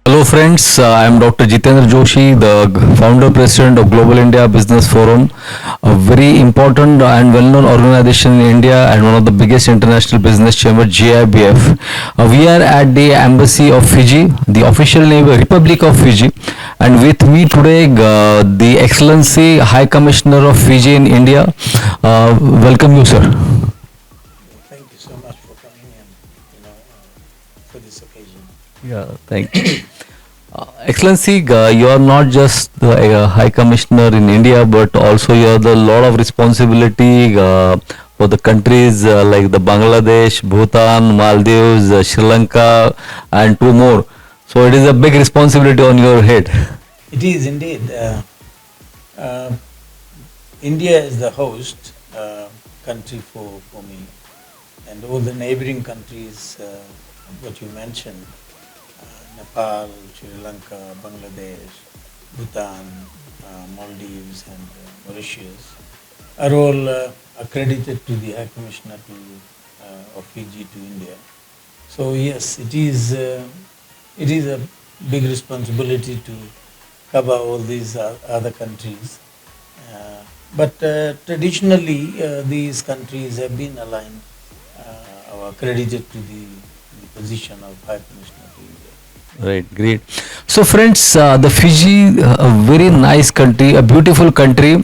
Hello friends, I am Dr. Jitendra Joshi, the founder president of Global India Business Forum, a very important and well-known organization in India and one of the biggest international business chamber, GIBF. We are at the Embassy of Fiji, the official name Republic of Fiji, and with me today the Excellency High Commissioner of Fiji in India. Welcome you, sir. Thank you so much for coming in, for this occasion. Yeah, thank you. Excellency, you are not just the High Commissioner in India, but also you have a lot of responsibility for the countries like the Bangladesh, Bhutan, Maldives, Sri Lanka, and two more. So it is a big responsibility on your head. It is indeed. India is the host country for me, and all the neighboring countries, what you mentioned, Nepal, Sri Lanka, Bangladesh, Bhutan, Maldives and Mauritius are all accredited to the High Commissioner of Fiji to India. So yes, it is a big responsibility to cover all these other countries. But traditionally these countries have been aligned or accredited to the position of High Commissioner to India. Right, great. So friends, the Fiji, a very nice country, a beautiful country,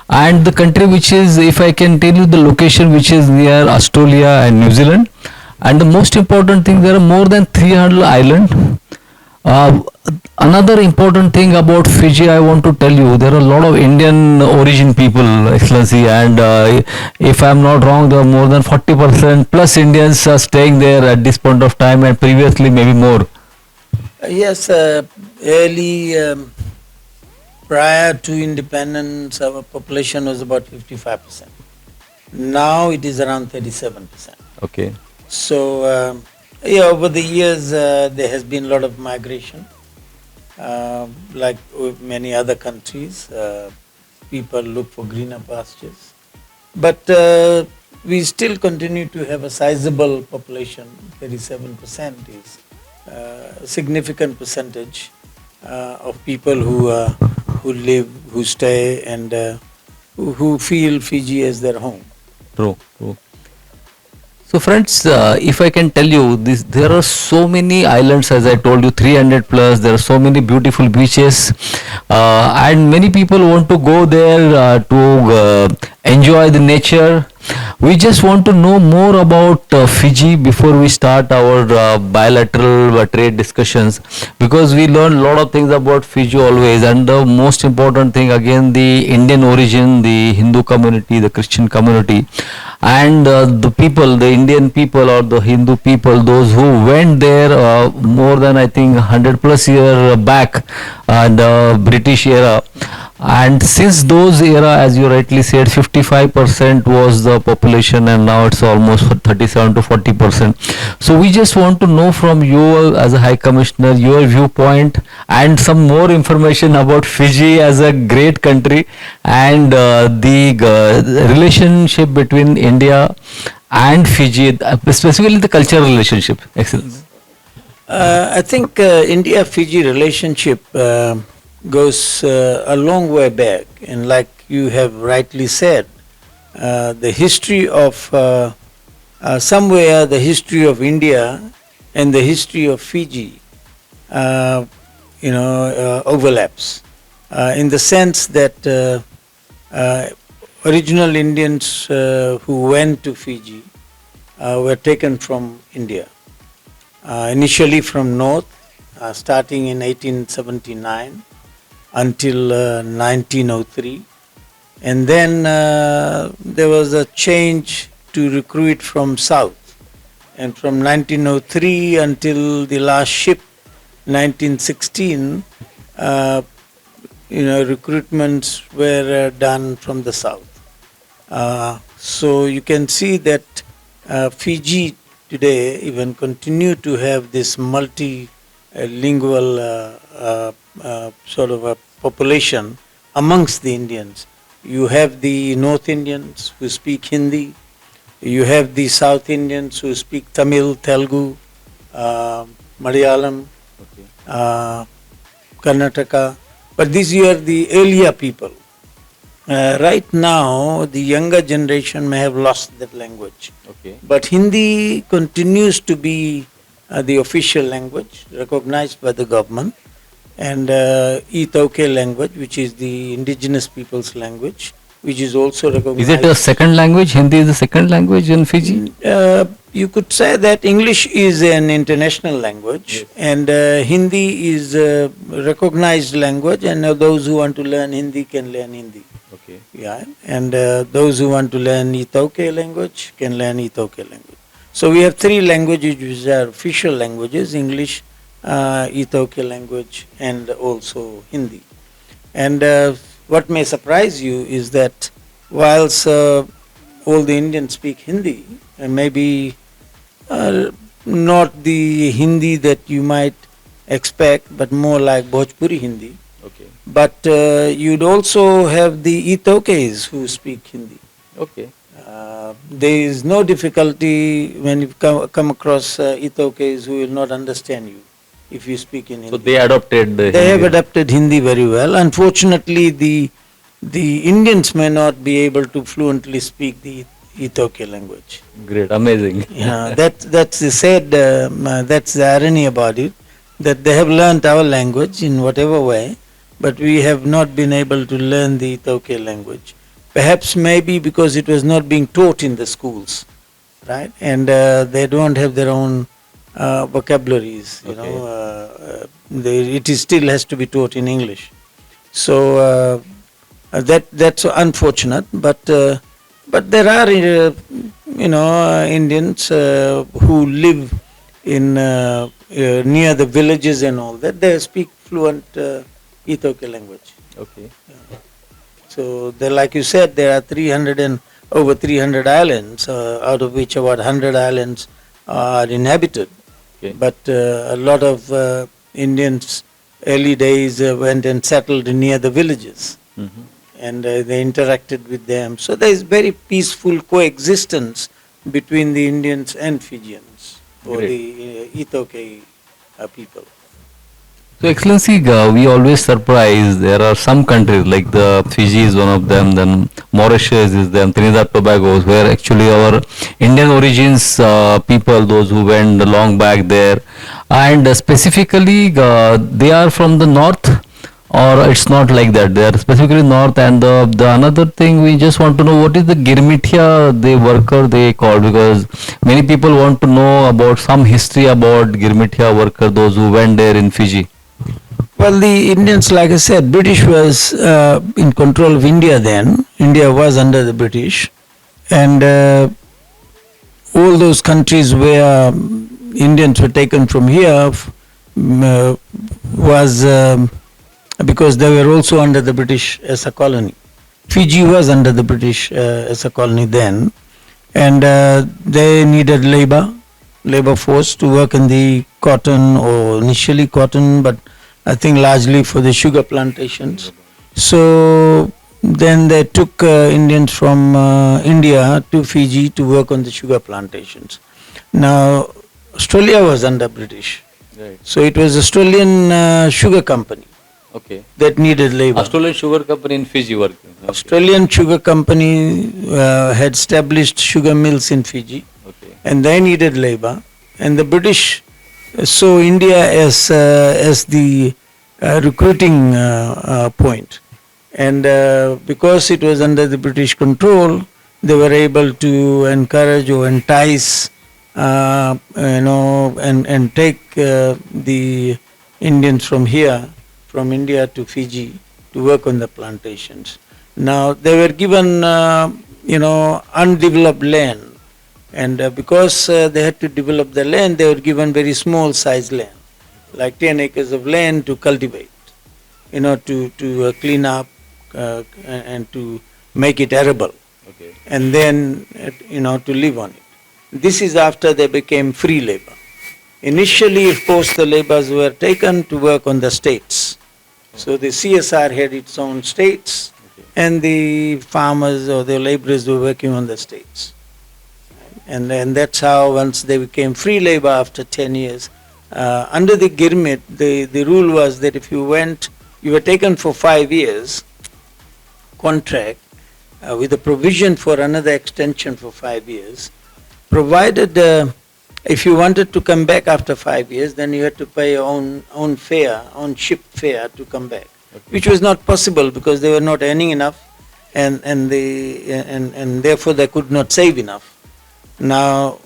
and the country which is, if I can tell you the location, which is near Australia and New Zealand, and the most important thing, there are more than 300 islands. Another important thing about Fiji, I want to tell you, there are a lot of Indian origin people, Excellency, and if I am not wrong, there are more than 40% plus Indians are staying there at this point of time, and previously maybe more. Yes, prior to independence, our population was about 55%. Now it is around 37%. Okay. So, over the years there has been a lot of migration. Like many other countries, people look for greener pastures. But we still continue to have a sizable population. 37% is a significant percentage of people who live, who stay and who feel Fiji as their home. True, true. So friends, if I can tell you, there are so many islands, as I told you, 300 plus, there are so many beautiful beaches, and many people want to go there to enjoy the nature. We just want to know more about Fiji before we start our bilateral trade discussions, because we learn a lot of things about Fiji always, and the most important thing again, the Indian origin, the Hindu community, the Christian community, and the people, the Indian people or the Hindu people, those who went there more than I think 100 plus year back, the British era. And since those era, as you rightly said, 55% was the population, and now it's almost 37 to 40%. So we just want to know from you as a High Commissioner your viewpoint and some more information about Fiji as a great country and the relationship between India and Fiji, specifically the cultural relationship. Excellent. I think India-Fiji relationship goes a long way back, and like you have rightly said, the history of somewhere the history of India and the history of Fiji overlaps in the sense that original Indians who went to Fiji were taken from India, initially from north, starting in 1879 until 1903, and then there was a change to recruit from south, and from 1903 until the last ship 1916, recruitments were done from the south. So you can see that Fiji today even continue to have this multilingual sort of a population amongst the Indians. You have the North Indians who speak Hindi, you have the South Indians who speak Tamil, Telugu, Malayalam, uh, Karnataka, but these were the earlier people. Right now, the younger generation may have lost that language. Okay. But Hindi continues to be the official language recognized by the government, and 𝐸𝐴𝐭𝐞𝐧𝐝𝐫𝐚 language, which is the indigenous people's language, which is also Is it a recognized. second language? Hindi is the second language in Fiji? You could say that English is an international language, Yes. and Hindi is a recognized language, and those who want to learn Hindi can learn Hindi. Okay. Yeah, and those who want to learn 𝐸𝐴𝐭𝐾 language can learn 𝐸𝐴𝐭𝐾 language. So we have three languages which are official languages: English, 𝐸𝐴𝐭𝐾 language, and also Hindi. And what may surprise you is that whilst all the Indians speak Hindi, and maybe not the Hindi that you might expect, but more like Bhojpuri Hindi. Okay. But you'd also have the 𝐸𝐴𝐭𝐾s who speak Hindi. Okay. There is no difficulty when you come across 𝐸𝐴𝐭𝐾s who will not understand you if you speak in Hindi. So they adopted the They have Hindi. adapted Hindi very well. Unfortunately, the Indians may not be able to fluently speak the 𝐸𝐴𝐭𝐾 language. Great, amazing. Yeah, that's the sad, that's the irony about it, that they have learnt our language in whatever way, but we have not been able to learn the 𝐸𝐴𝐭𝐾 language. Perhaps maybe because it was not being taught in the schools, right? And they don't have their own vocabularies, you Okay. know. It is still has to be taught in English. So that's unfortunate, but there are Indians who live in near the villages and all that. They speak fluent 𝐸𝐴𝐭𝐾 language. Okay. So there, like you said, there are 300 and over 300 islands, out of which about 100 islands are inhabited. Okay. But a lot of Indians early days went and settled near the villages, Mhm. and they interacted with them. So there is very peaceful coexistence between the Indians and Fijians, or Great. the 𝐸𝐴𝐭𝐾 people. So, Excellency, we always surprise. There are some countries like the Fiji is one of them. Then Mauritius is them. Trinidad Tobago, where actually our Indian origins people, those who went long back there, and specifically they are from the north, or it's not like that. They are specifically north. And the another thing we just want to know, what is the 𝐺IRMITIA the worker they call, because many people want to know about some history about 𝐺IRMITIA worker, those who went there in Fiji. Well, the Indians, like I said, British was in control of India then. India was under the British, and all those countries where Indians were taken from here was because they were also under the British as a colony. Fiji was under the British as a colony then, and they needed labor force to work in the cotton, or initially cotton, but I think largely for the sugar plantations. So then they took Indians from India to Fiji to work on the sugar plantations. Now Australia was under British, Right. so it was Australian sugar company Okay. that needed labor. Australian Sugar Company in Fiji working. Okay. Australian sugar company had established sugar mills in Fiji, Okay. and they needed labor, and the British saw India as the recruiting point, and because it was under the British control, they were able to encourage or entice, and take the Indians from here, from India to Fiji, to work on the plantations. Now they were given undeveloped land, and because they had to develop the land, they were given very small size land, like 10 acres of land to cultivate, to clean up and to make it arable, Okay. and then to live on it. This is after they became free labor. Initially, of course, the laborers were taken to work on the states. So the CSR had its own states, Okay. and the farmers or the laborers were working on the states. And that's how, once they became free labor after 10 years, Under the 𝐉𝐸𝐻, the rule was that if you were taken for 5 years contract with a provision for another extension for 5 years, provided if you wanted to come back after 5 years, then you had to pay your own fare, own ship fare to come back, which was not possible because they were not earning enough, and therefore they could not save enough. Now,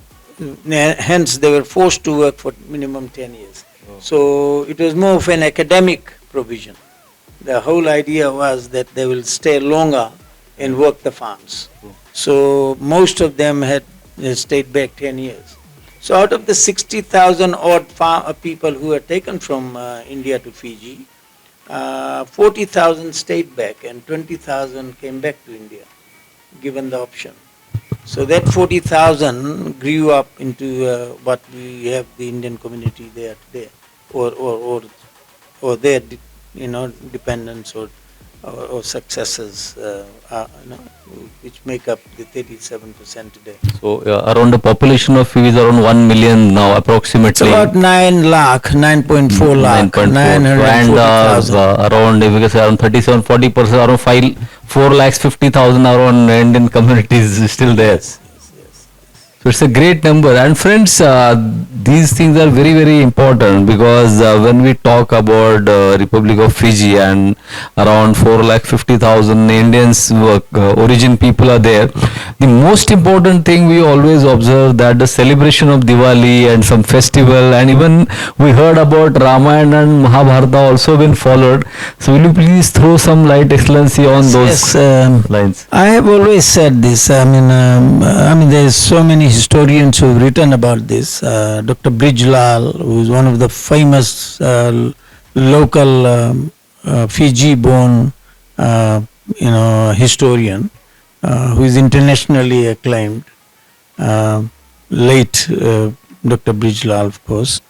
hence they were forced to work for minimum 10 years. So it was more of an academic provision. The whole idea was that they will stay longer and work the farms. So most of them had stayed back 10 years. So out of the 60,000 odd people who were taken from India to Fiji, 40,000 stayed back and 20,000 came back to India, given the option. So that 40,000 grew up into what we have the Indian community there today, or their dependents or successors, which make up the 37% today. So around the population of Fiji is around 1 million now approximately. It's about 9 lakh, 9.4 lakh, 940,000. And around, if we can say around 37-40%, around 4 lakhs 50,000 around Indian communities is still there. Yes. So it's a great number. And friends, these things are very, very important because when we talk about Republic of Fiji and around 4,50,000 Indians, origin people are there, the most important thing we always observe that the celebration of Diwali and some festival, and even we heard about Ramayana and Mahabharata also been followed. So will you please throw some light, Excellency, on those lines? I have always said this. I mean, there's so many historians who have written about this. Dr. Brijlal, who is one of the famous local Fiji-born, historian, who is internationally acclaimed. Late Dr. Brijlal, of course,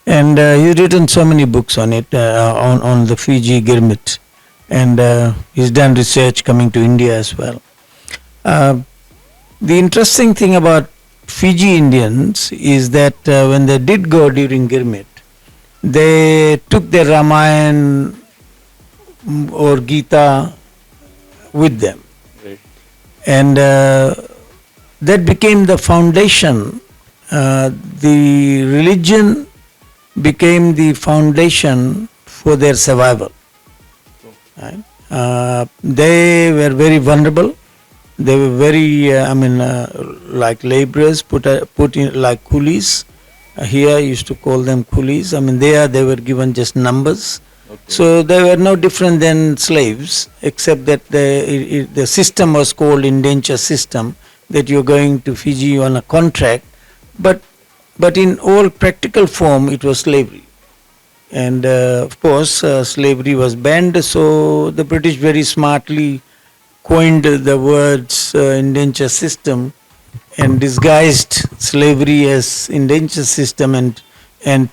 and he's written so many books on it, on the Fiji 𝐉𝐸𝐻, and he's done research coming to India as well. The interesting thing about Fiji Indians is that when they did go during 𝐉𝐸𝐻, they took their Ramayana or Gita with them. Right. And that became the foundation. The religion became the foundation for their survival. Right? They were very vulnerable. They were very, like laborers, put in like coolies. Here used to call them coolies. There they were given just numbers. Okay. So they were no different than slaves, except that the system was called indentured system, that you're going to Fiji on a contract, but in all practical form it was slavery. And of course slavery was banned, so the British very smartly coined the words indentured system and disguised slavery as indentured system, and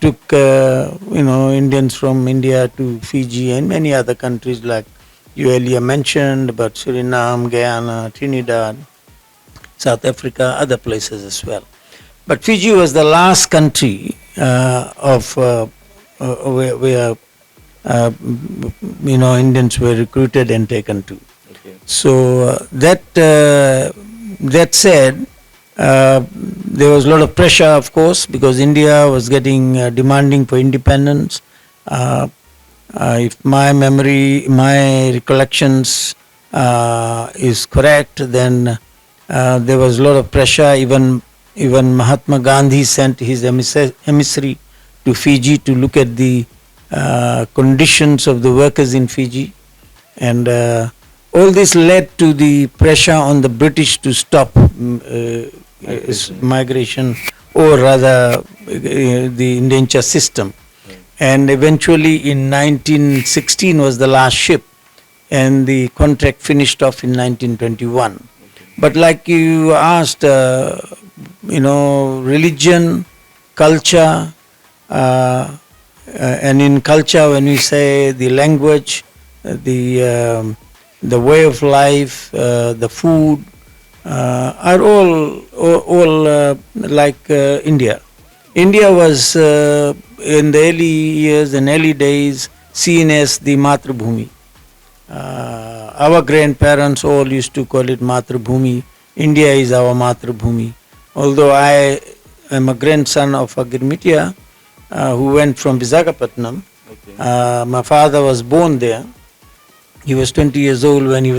took Indians from India to Fiji and many other countries, like you earlier mentioned about Suriname, Guyana, Trinidad, South Africa, other places as well. But Fiji was the last country where Indians were recruited and taken to. Okay. So that said, there was a lot of pressure, of course, because India was getting demanding for independence. If my recollections is correct, then there was a lot of pressure. Even Mahatma Gandhi sent his emissary to Fiji to look at the conditions of the workers in Fiji, and all this led to the pressure on the British to stop migration, or rather the indentured system. And eventually in 1916 was the last ship, and the contract finished off in 1921. Okay. But like you asked, religion, culture, and in culture when we say the language, the way of life, the food, are all like India. India was in the early years and early days seen as the Matrabhumi. Our grandparents all used to call it Matrabhumi. India is our Matrabhumi. Although I am a grandson of a Girmitia who went from Visakhapatnam. Okay. My father was born there. He was 20 years old when he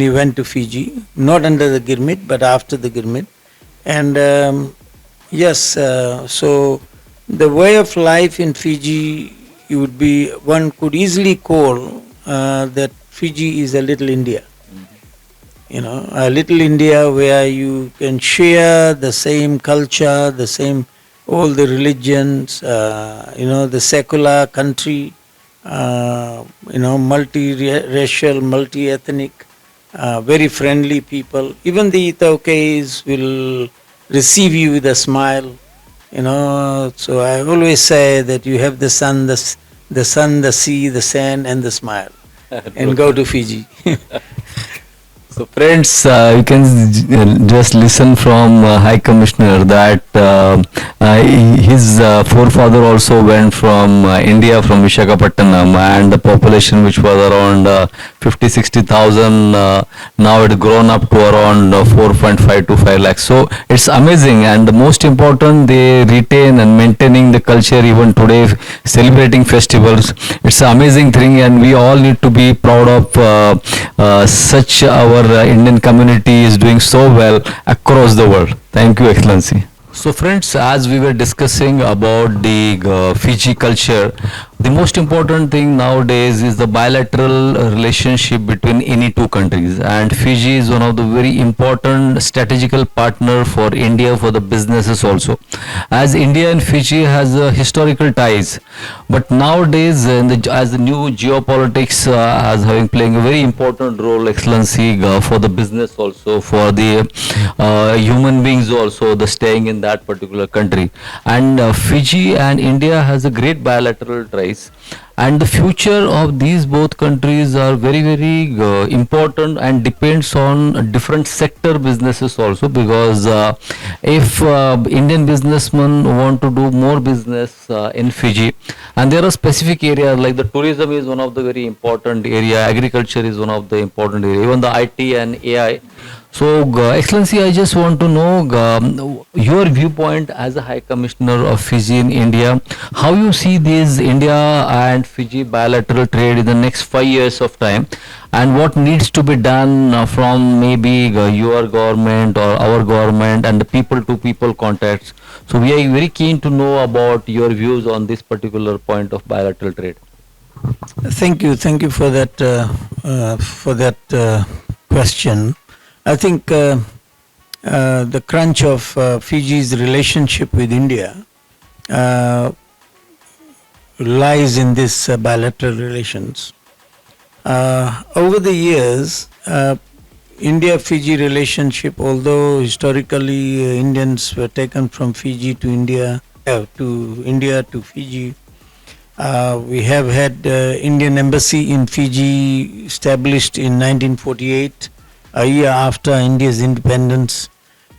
went to Fiji, not under the Girmit, but after the Girmit. And yes, so the way of life in Fiji, it would be, one could easily call that Fiji is a little India. You know, a little India where you can share the same culture, the same, all the religions, the secular country, multi-racial, multi-ethnic, very friendly people. Even the Itaukais will receive you with a smile. So I always say that you have the sun, the sun, the sea, the sand, and the smile, and go to Fiji. So friends, you can just listen from High Commissioner that his forefather also went from India, from Visakhapatnam, and the population which was around 50-60,000, now it grown up to around 4.5 to 5 lakhs. So it's amazing, and the most important, they retain and maintaining the culture even today, celebrating festivals. It's an amazing thing, and we all need to be proud of such our Indian community is doing so well across the world. Thank you, Excellency. So friends, as we were discussing about the Fiji culture, the most important thing nowadays is the bilateral relationship between any two countries, and Fiji is one of the very important strategical partner for India for the businesses also, as India and Fiji has historical ties, but nowadays as the new geopolitics as having playing a very important role, Excellency, for the business also, for the human beings also, the staying in that particular country, and Fiji and India has a great bilateral ties, and the future of these both countries are very important and depends on different sector businesses also, because if Indian businessmen want to do more business in Fiji, and there are specific areas like the tourism is one of the very important area, agriculture is one of the important area, even the IT and AI. So, Excellency, I just want to know your viewpoint as a High Commissioner of Fiji in India. How you see this India and Fiji bilateral trade in the next 5 years of time, and what needs to be done from maybe your government or our government and the people-to-people contacts. So, we are very keen to know about your views on this particular point of bilateral trade. Thank you for that question. I think the crunch of Fiji's relationship with India lies in this bilateral relations. Over the years, India-Fiji relationship, although historically Indians were taken from Fiji to India to Fiji, we have had Indian embassy in Fiji established in 1948, a year after India's independence.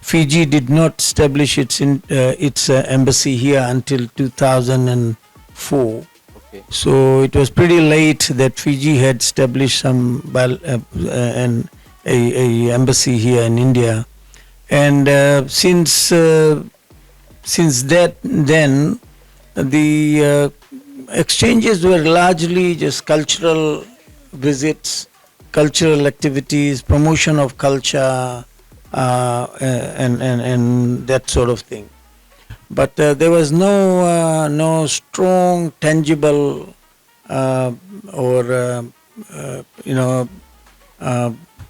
Fiji did not establish its embassy here until 2004. Okay. So it was pretty late that Fiji had established an embassy here in India, and since then the exchanges were largely just cultural visits, cultural activities, promotion of culture, and that sort of thing. But there was no strong, tangible,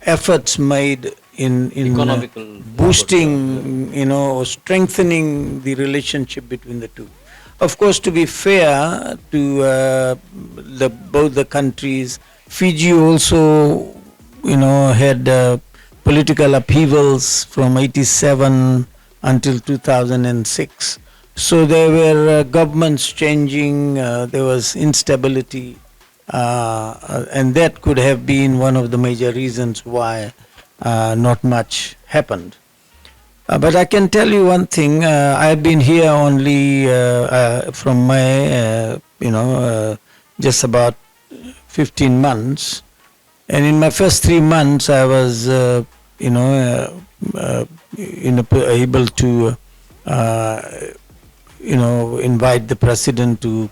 efforts made in Economical boosting, or strengthening the relationship between the two. Of course, to be fair to both the countries, Fiji also, had political upheavals from '87 until 2006. So there were governments changing, there was instability, and that could have been one of the major reasons why not much happened. But I can tell you one thing. I've been here only from my, just about 15 months. And in my first 3 months, I was, able to, invite the president to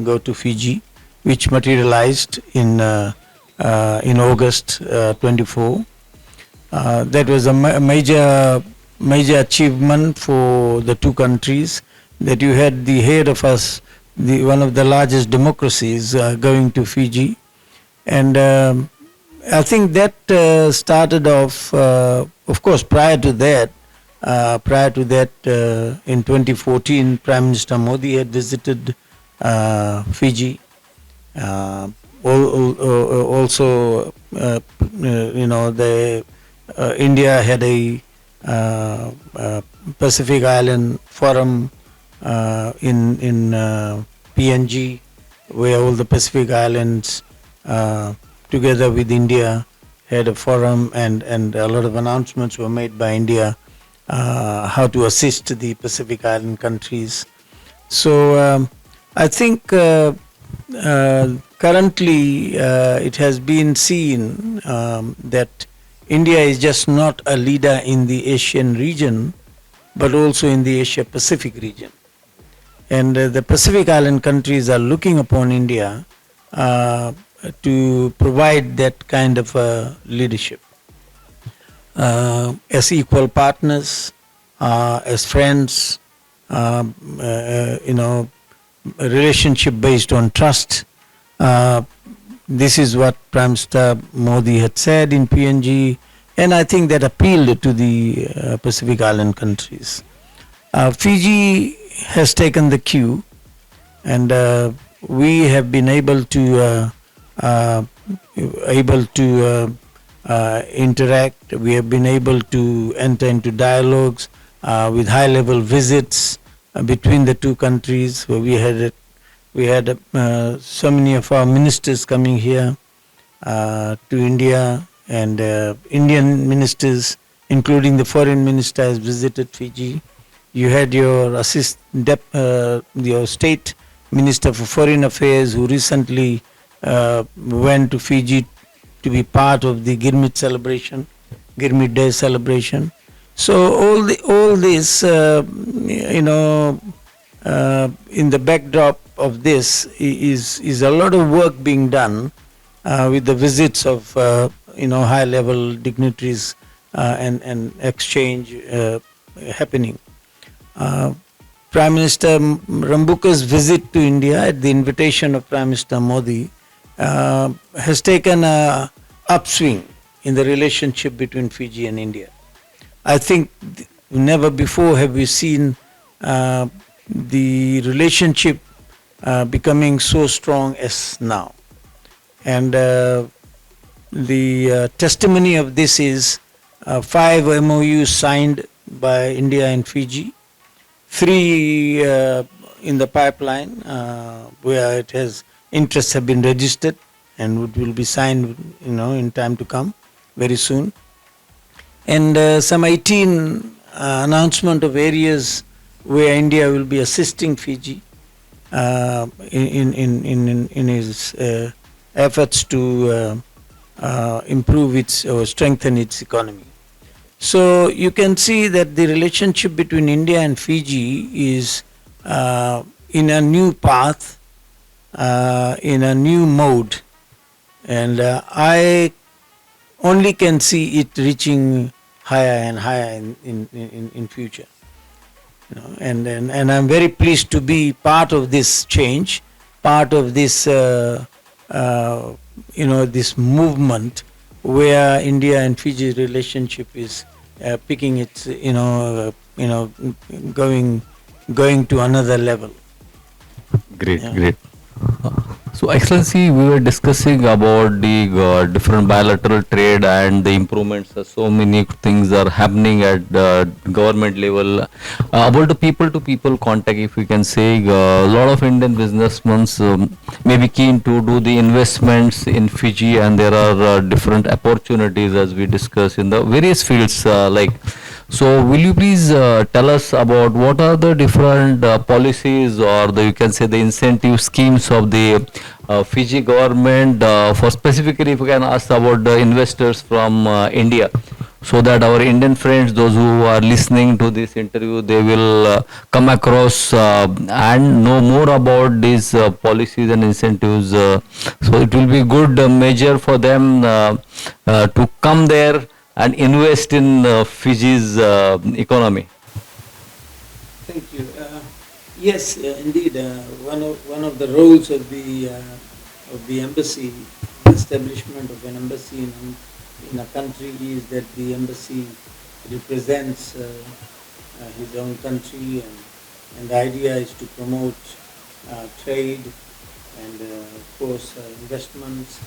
go to Fiji, which materialized in August 24. That was a major achievement for the two countries, that you had the head of us, one of the largest democracies, going to Fiji. And I think that started off, of course, prior to that, in 2014, Prime Minister Modi had visited Fiji. Also, India had a Pacific Island Forum in PNG, where all the Pacific Islands, together with India, had a forum, and a lot of announcements were made by India how to assist the Pacific Island countries. So I think currently it has been seen that India is just not a leader in the Asian region, but also in the Asia Pacific region. And the Pacific Island countries are looking upon India to provide that kind of leadership as equal partners, as friends, a relationship based on trust. This is what Prime Minister Modi had said in PNG, and I think that appealed to the Pacific Island countries. Fiji has taken the cue, and we have been able to interact. We have been able to enter into dialogues with high-level visits between the two countries. Where we had so many of our ministers coming here to India, and Indian ministers, including the foreign minister, has visited Fiji. You had your your state minister for foreign affairs, who recently went to Fiji to be part of the 𝐉𝐸𝐻 Day celebration. So all this, in the backdrop of this is a lot of work being done with the visits of high-level dignitaries and exchange happening. Prime Minister Rambuka's visit to India at the invitation of Prime Minister Modi has taken a upswing in the relationship between Fiji and India. I think never before have we seen the relationship becoming so strong as now. And the testimony of this is 5 MOUs signed by India and Fiji, 3 in the pipeline where it has interests have been registered and will be signed in time to come very soon, and some 18 announcement of areas where India will be assisting Fiji in its efforts to improve its or strengthen its economy. So you can see that the relationship between India and Fiji is in a new path, in a new mode, and I only can see it reaching higher and higher in future. And I'm very pleased to be part of this change, part of this this movement where India and Fiji relationship is picking its going to another level. Great, great. So, Excellency, we were discussing about the different bilateral trade and the improvements. So many things are happening at government level. About the people-to-people contact, if we can say, a lot of Indian businessmen may be keen to do the investments in Fiji, and there are different opportunities as we discuss in the various fields like So, will you please tell us about what are the different policies, or you can say the incentive schemes of the Fiji government, for specifically if we can ask about the investors from India, so that our Indian friends, those who are listening to this interview, they will come across and know more about these policies and incentives. So it will be good measure for them to come there and invest in Fiji's economy. Thank you. Yes, indeed. One of the roles of the embassy, the establishment of an embassy in a country, is that the embassy represents his own country, and the idea is to promote trade and, of course, investments,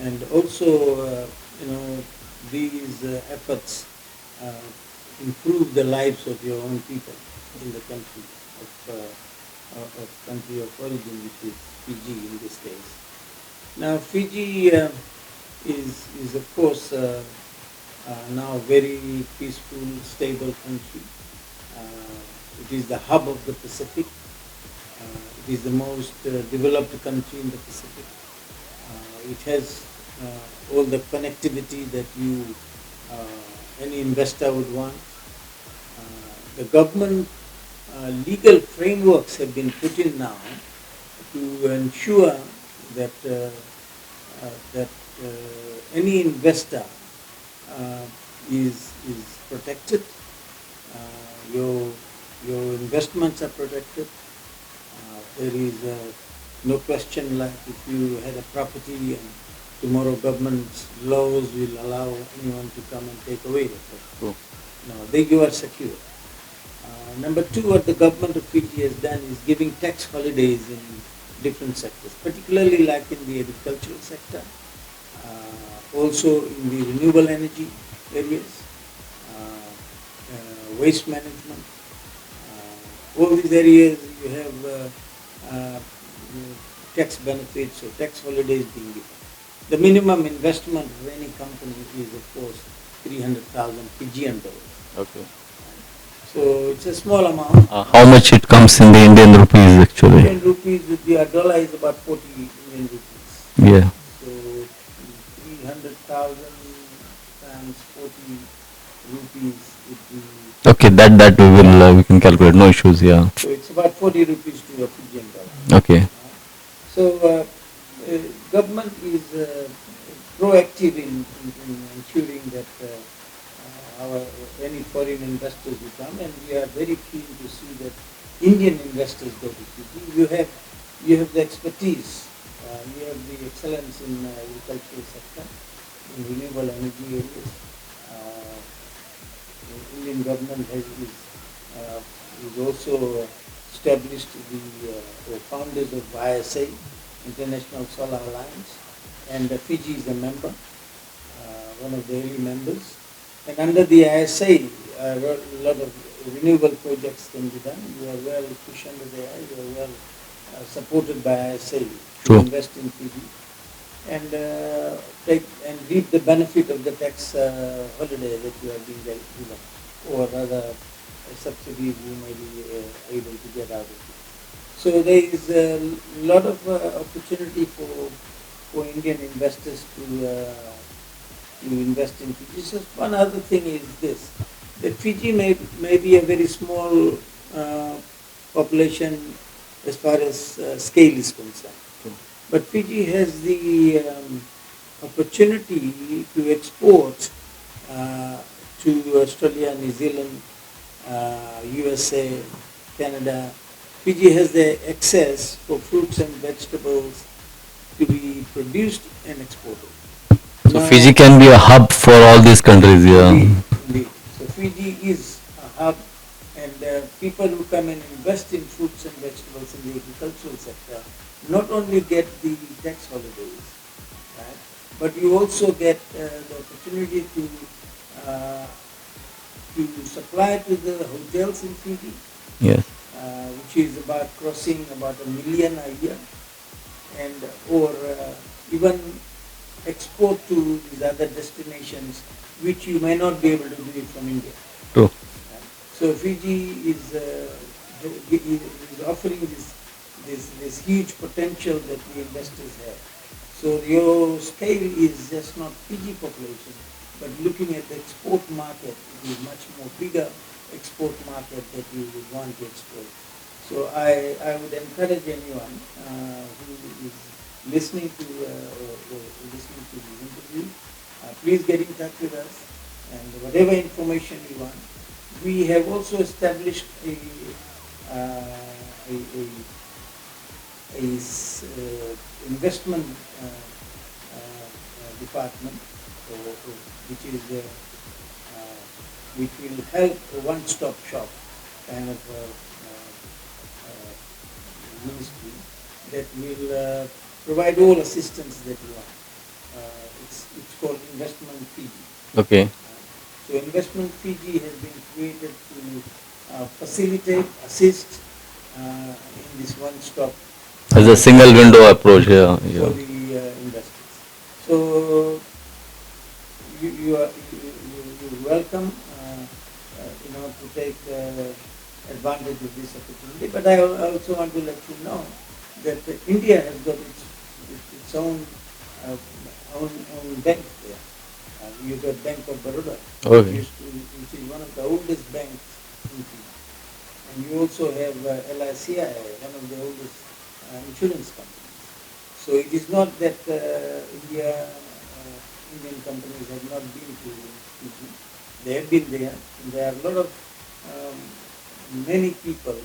and also, these efforts uh, improve the lives of your own people in the country of country of origin, which is Fiji in this case. Now, Fiji is of course now a very peaceful, stable country. It is the hub of the Pacific. It is the most developed country in the Pacific. It has all the connectivity that any investor would want. The government legal frameworks have been put in now to ensure that any investor is protected. Your investments are protected. There is no question like if you had a property and tomorrow government's laws will allow anyone to come and take away the property. True. No, you are secure. Number two, what the government of Fiji has done is giving tax holidays in different sectors, particularly like in the agricultural sector, also in the renewable energy areas, waste management. All these areas you have tax benefits or tax holidays being given. The minimum investment of any company is, of course, 300,000 Fijian dollars. Okay. So it's a small amount. How much it comes in the Indian rupees actually? Indian rupees with the dollar is about 40 Indian rupees. Yeah. So 300,000 times 40 rupees would be. Okay, that we can calculate. No issues. Yeah. So it's about 40 rupees to a Fijian dollar. Okay. So government is proactive in ensuring that any foreign investors who come, and we are very keen to see that Indian investors go to Fiji. You have the expertise, you have the excellence in agricultural sector, in renewable energy areas. The Indian government is also established the founders of ISA, International Solar Alliance, and Fiji is a member, one of the early members. And under the ISA, a lot of renewable projects can be done. You are well cushioned there, you are well supported by ISA to invest in Fiji and reap the benefit of the tax holiday that you are being given, or other subsidies you may be able to get out of it. So there is a lot of opportunity for Indian investors to invest in Fiji. So one other thing is this, that Fiji may be a very small population as far as scale is concerned. But Fiji has the opportunity to export to Australia, New Zealand, USA, Canada. Fiji has the access for fruits and vegetables to be produced and exported. So Fiji can be a hub for all these countries, yeah. Indeed. So Fiji is a hub, and people who come and invest in fruits and vegetables in the agricultural sector not only get the tax holidays, right, but you also get the opportunity to supply to the hotels in Fiji, Yes. which is crossing about 1 million a year, and or even export to these other destinations, which you may not be able to do it from India. True. So Fiji is offering this huge potential that the investors have. So your scale is just not Fiji population, but looking at the export market, it is much more bigger export market that you would want to exploit. So I would encourage anyone who is listening to or listening to this interview, please get in touch with us, and whatever information you want. We have also established a investment department, which is which will help a one-stop shop kind of ministry that will provide all assistance that you want. It's called Investment Fiji. Okay. So Investment Fiji has been created to facilitate, assist in this one-stop As a single window approach, yeah. for the investors. So you're welcome, to take advantage of this opportunity. But I also want to let you know that India has got its own bank there. You've got Bank of Baroda, Okay. which is one of the oldest banks in Fiji. And you also have LICI, one of the oldest insurance companies. So it is not that Indian companies have not been to Fiji. They have been there. And there are a lot of many people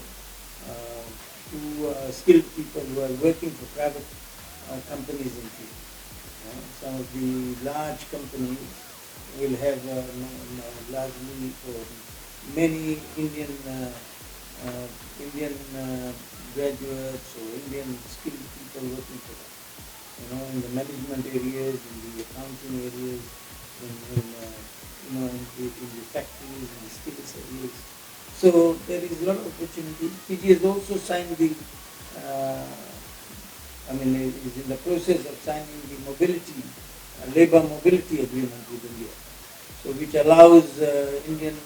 skilled people who are working for private companies in Fiji. Some of the large companies will have largely many Indian graduates or Indian skilled people working for them. In the management areas, in the accounting areas, in the factories, in the skills areas. So there is a lot of opportunity. Fiji has also signed is in the process of signing the labor mobility agreement with India. So which allows Indian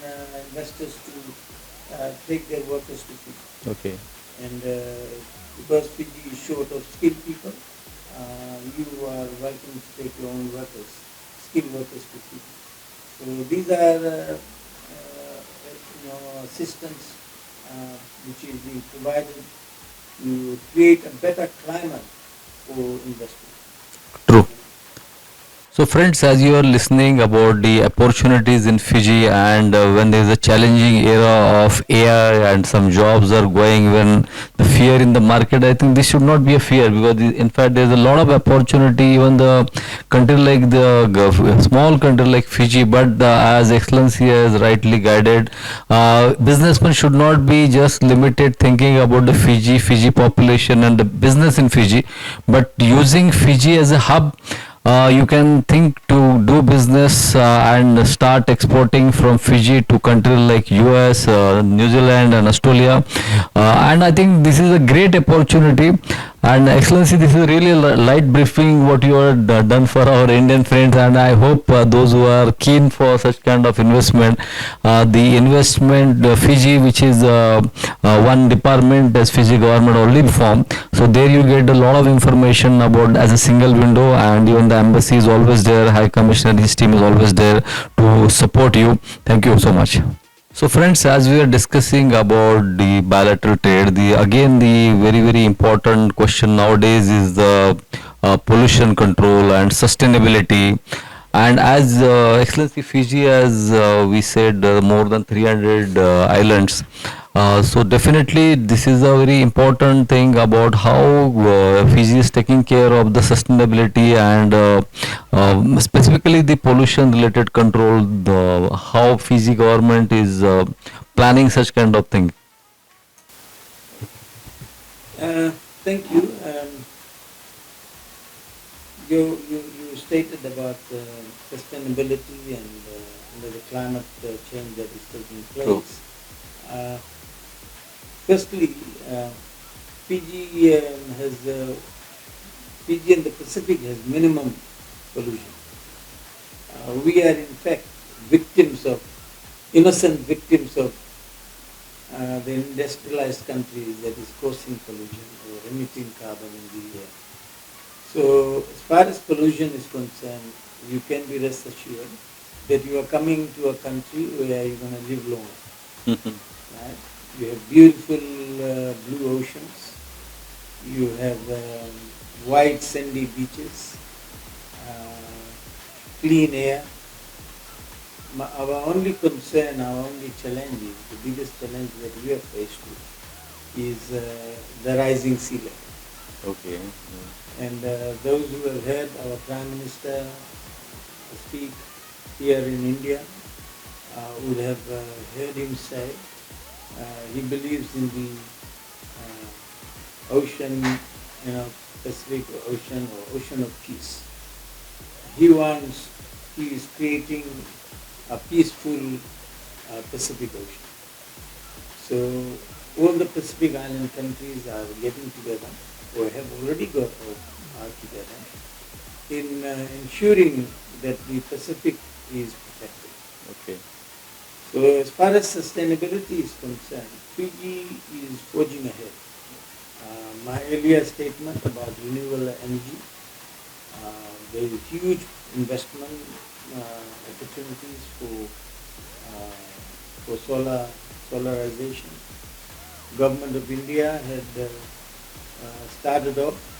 investors to take their workers to Fiji. Okay. And because Fiji is short of skilled people, you are welcome to take your own workers, skilled workers to Fiji. So these are assistance which is being provided to create a better climate for investment. True. So friends, as you are listening about the opportunities in Fiji, and when there is a challenging era of AI and some jobs are going, when the fear in the market, I think this should not be a fear, because in fact there is a lot of opportunity. Even the country like small country like Fiji, but as Excellency has rightly guided, businessmen should not be just limited thinking about the Fiji population and the business in Fiji, but using Fiji as a hub. You can think to do business and start exporting from Fiji to countries like US, New Zealand and Australia. And I think this is a great opportunity. And Excellency, this is really a light briefing what you have done for our Indian friends, and I hope those who are keen for such kind of investment, the investment Fiji, which is one department as Fiji government only formed. So there you get a lot of information about as a single window, and even the embassy is always there, High Commissioner, his team is always there to support you. Thank you so much. So friends, as we are discussing about the bilateral trade, the very important question nowadays is the pollution control and sustainability. And as Excellency Fiji, as we said, more than 300 islands. So definitely this is a very important thing about how Fiji is taking care of the sustainability and specifically the pollution related control, how Fiji government is planning such kind of thing. Thank you. You stated about sustainability and the climate change that is taking place. Firstly, Fiji and the Pacific has minimum pollution. We are in fact victims of, innocent victims of the industrialized countries that is causing pollution or emitting carbon in the air. So as far as pollution is concerned, you can be rest assured that you are coming to a country where you're going to live longer. Right? You have beautiful blue oceans. You have white sandy beaches, uh, clean air. Our only concern, our only challenge is, the biggest challenge that we are faced with is the rising sea level. Okay. And those who have heard our Prime Minister speak here in India would have heard him say he believes in the ocean, Pacific Ocean or ocean of peace. He is creating a peaceful Pacific Ocean. So all the Pacific Island countries are getting together, or have already got together, in ensuring that the Pacific is protected. Okay. So as far as sustainability is concerned, Fiji is forging ahead. My earlier statement about renewable energy, there is huge investment opportunities for solarization. Government of India had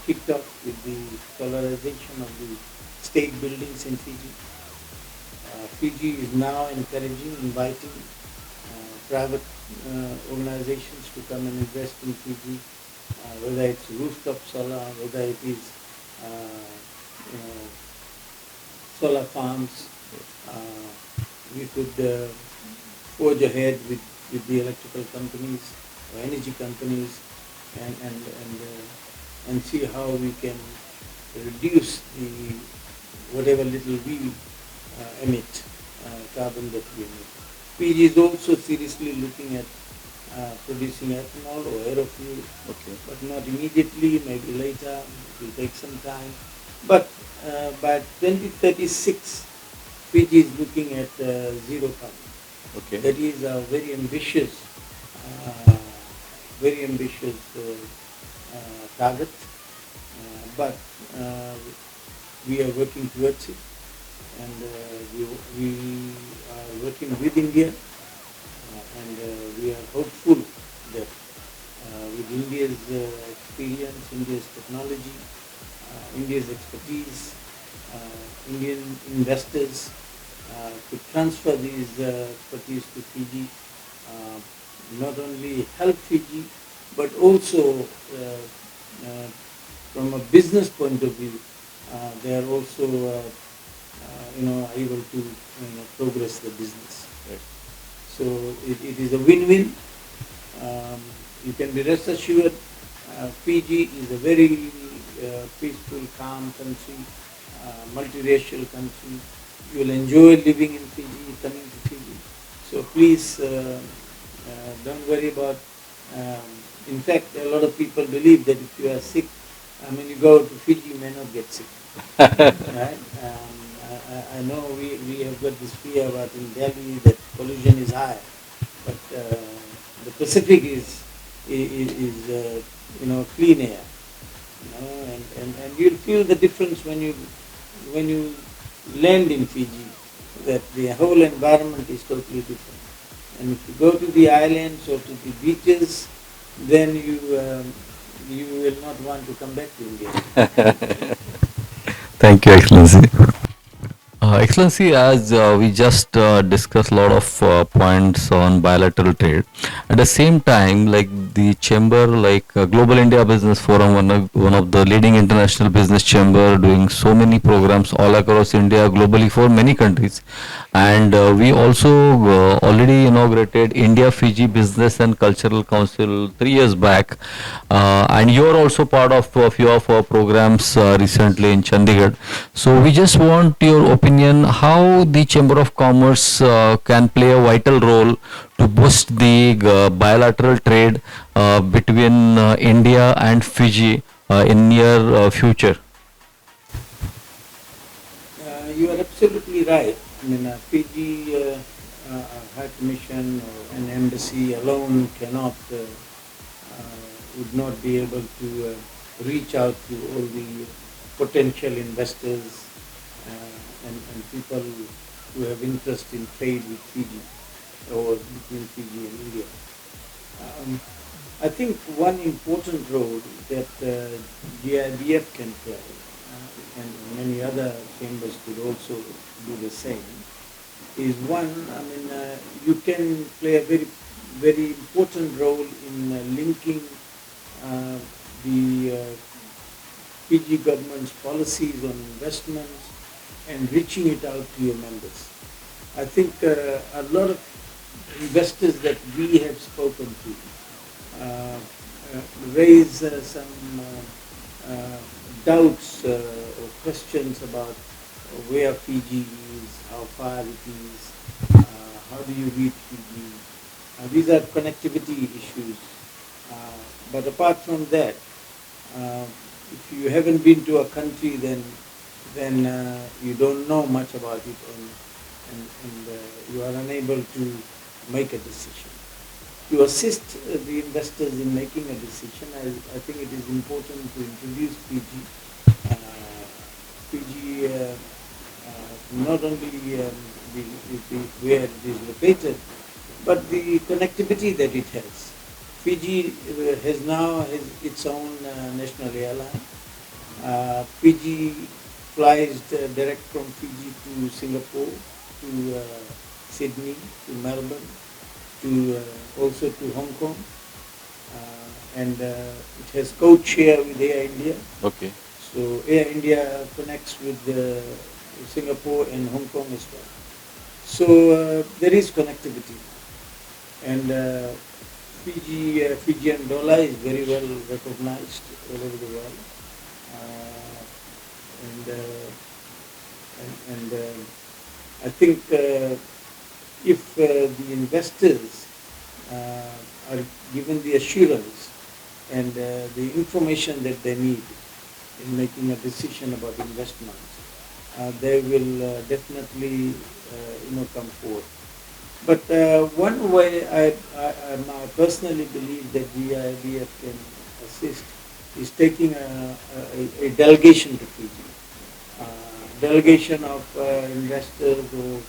kicked off with the solarization of the state buildings in Fiji. Fiji is now encouraging, inviting private organizations to come and invest in Fiji, whether it's rooftop solar, whether it is solar farms. We could forge ahead with the electrical companies or energy companies and see how we can reduce the whatever little we emit carbon that we emit. Fiji is also seriously looking at producing ethanol or aerofuel, but not immediately, maybe later. It will take some time. But by 2036, Fiji is looking at zero carbon. Okay. That is a very ambitious target, but we are working towards it, and we are working with India, and we are hopeful that with India's experience, India's technology, India's expertise, Indian investors to transfer these expertise to Fiji, not only help Fiji, but also from a business point of view, they are also able to progress the business. Right. So it is a win-win. You can be rest assured, Fiji is a very peaceful, calm country, multiracial country. You will enjoy living in Fiji, coming to Fiji. So please don't worry about. In fact, a lot of people believe that if you are sick, you go to Fiji, you may not get sick. Right? I know we have got this fear about in Delhi that pollution is high, but the Pacific is clean air, and you'll feel the difference when you land in Fiji, that the whole environment is totally different. And if you go to the islands or to the beaches, then you will not want to come back to India. Thank you, Excellency. Excellency, as we just discussed a lot of points on bilateral trade, at the same time, like the chamber, like Global India Business Forum, one of the leading international business chamber, doing so many programs all across India, globally for many countries, and we also already inaugurated India-Fiji Business and Cultural Council 3 years back, and you are also part of a few of our programs recently in Chandigarh. So we just want your opinion how the Chamber of Commerce can play a vital role to boost the bilateral trade between India and Fiji in near future. You are absolutely right. I mean, Fiji High Commission or an embassy alone cannot, would not be able to reach out to all the potential investors and people who have interest in trade with Fiji or between Fiji and India. I think one important role that GIBF can play, and many other chambers could also do the same, is one, I mean, you can play a very, very important role in linking the Fiji government's policies on investments and reaching it out to your members. I think a lot of investors that we have spoken to raise some doubts or questions about where Fiji is, how far it is, how do you reach Fiji. These are connectivity issues. But apart from that, if you haven't been to a country, then you don't know much about it, and you are unable to make a decision. To assist the investors in making a decision, I think it is important to introduce Fiji. Fiji, not only where it is located, but the connectivity that it has. Fiji has now its own national airline. Fiji flies direct from Fiji to Singapore, to Sydney, to Melbourne, to also to Hong Kong, and it has code share with Air India. Okay. So Air India connects with Singapore and Hong Kong as well. So there is connectivity, and Fijian dollar is very well recognized all over the world, and I think if the investors are given the assurance and the information that they need in making a decision about investments, they will definitely come forward. But one way I personally believe that GIBF can assist is taking a delegation to Fiji, delegation of investors or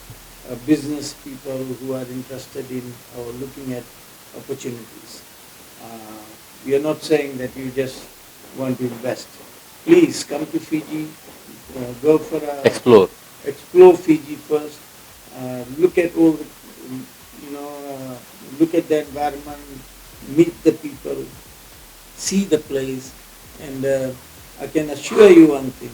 business people who are interested in or looking at opportunities. We are not saying that you just want to invest. Please come to Fiji, go for a explore Fiji first, look at all the, look at the environment, meet the people, see the place, and I can assure you one thing,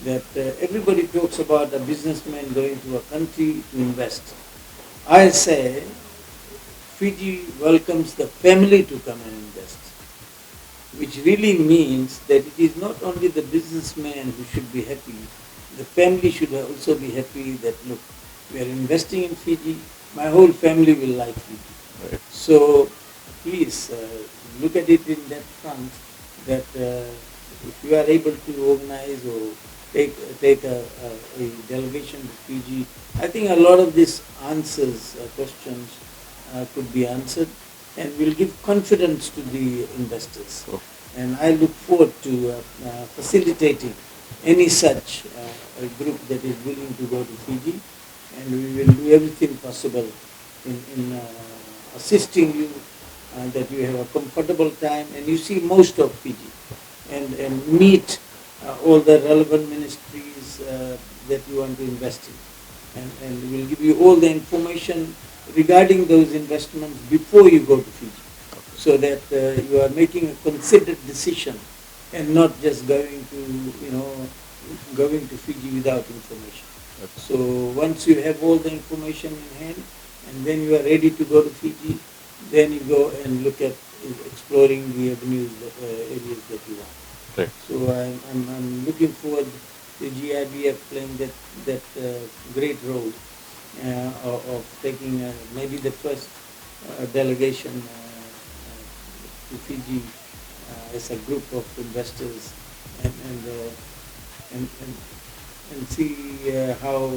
that everybody talks about a businessman going to a country to invest. I say Fiji welcomes the family to come and invest, which really means that it is not only the businessman who should be happy, the family should also be happy that, look, we are investing in Fiji, my whole family will like Fiji. Right. So please look at it in that front, that if you are able to organize or take a delegation to Fiji, I think a lot of these questions could be answered, and will give confidence to the investors. Oh. And I look forward to facilitating any such a group that is willing to go to Fiji, and we will do everything possible in assisting you, that you have a comfortable time and you see most of Fiji, and meet all the relevant ministries that you want to invest in, and we will give you all the information regarding those investments before you go to Fiji, so that you are making a considered decision and not just going to Fiji without information. Okay. So once you have all the information in hand, and then you are ready to go to Fiji, then you go and look at exploring the avenues, areas that you want. Right. So I'm looking forward to GIBF playing that great role of taking maybe the first delegation to Fiji as a group of investors, and and see how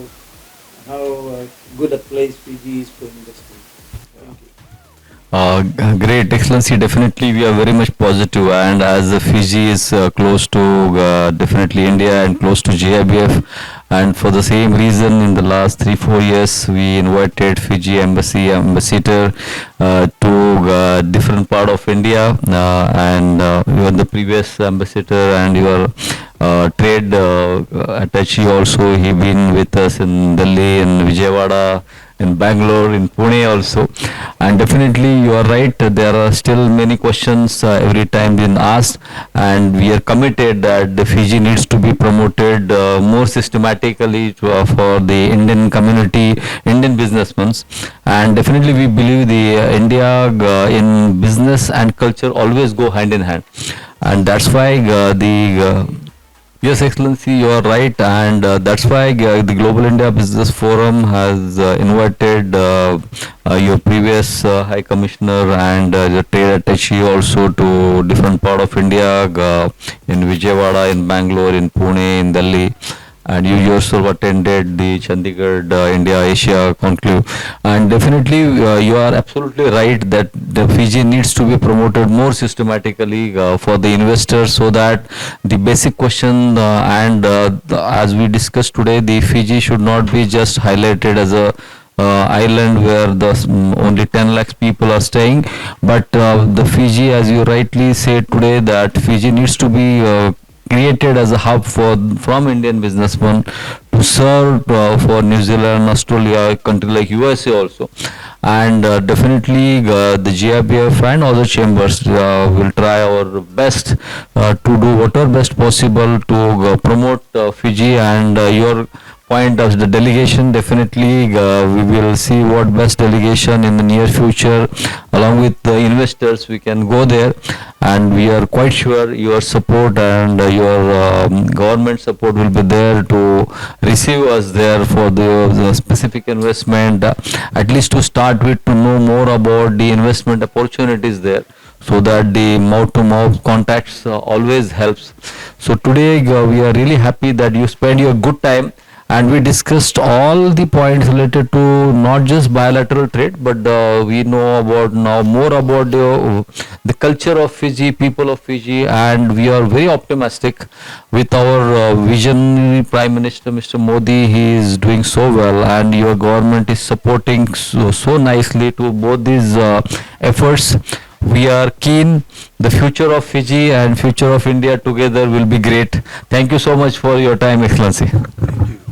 good a place Fiji is for industry. Thank you. Great, Excellency. Definitely, we are very much positive, and as Fiji is close to definitely India and close to GIBF, and for the same reason, in the last 3-4 years, we invited Fiji embassy ambassador to different part of India, and you are the previous ambassador, and your trade attaché also. He been with us in Delhi, in Vijayawada, in Bangalore, in Pune also. And definitely you are right, there are still many questions every time being asked, and we are committed that the Fiji needs to be promoted more systematically for the Indian community, Indian businessmen. And definitely we believe the India in business and culture always go hand in hand, and that's why Yes, Excellency, you are right, and that's why the Global India Business Forum has invited your previous High Commissioner and the Trade Attaché also to different part of India, in Vijayawada, in Bangalore, in Pune, in Delhi, and you yourself attended the Chandigarh India Asia conclave. And definitely you are absolutely right that the Fiji needs to be promoted more systematically for the investors, so that the basic question and as we discussed today, the Fiji should not be just highlighted as a island where only 10 lakhs people are staying, but the Fiji, as you rightly said today, that Fiji needs to be created as a hub for from Indian businessmen to serve for New Zealand, Australia, country like USA also. And definitely the GIBF and other chambers will try our best to do whatever best possible to promote Fiji, and your point of the delegation, definitely we will see what best delegation in the near future, along with the investors we can go there, and we are quite sure your support and your government support will be there to receive us there for the specific investment, at least to start with, to know more about the investment opportunities there, so that the mouth to mouth contacts always helps. So today we are really happy that you spend your good time, and we discussed all the points related to not just bilateral trade, but we know about now more about the culture of Fiji, people of Fiji, and we are very optimistic with our visionary Prime Minister Mr. Modi. He is doing so well, and your government is supporting so nicely to both these efforts. We are keen. The future of Fiji and future of India together will be great. Thank you so much for your time, Excellency. Thank you.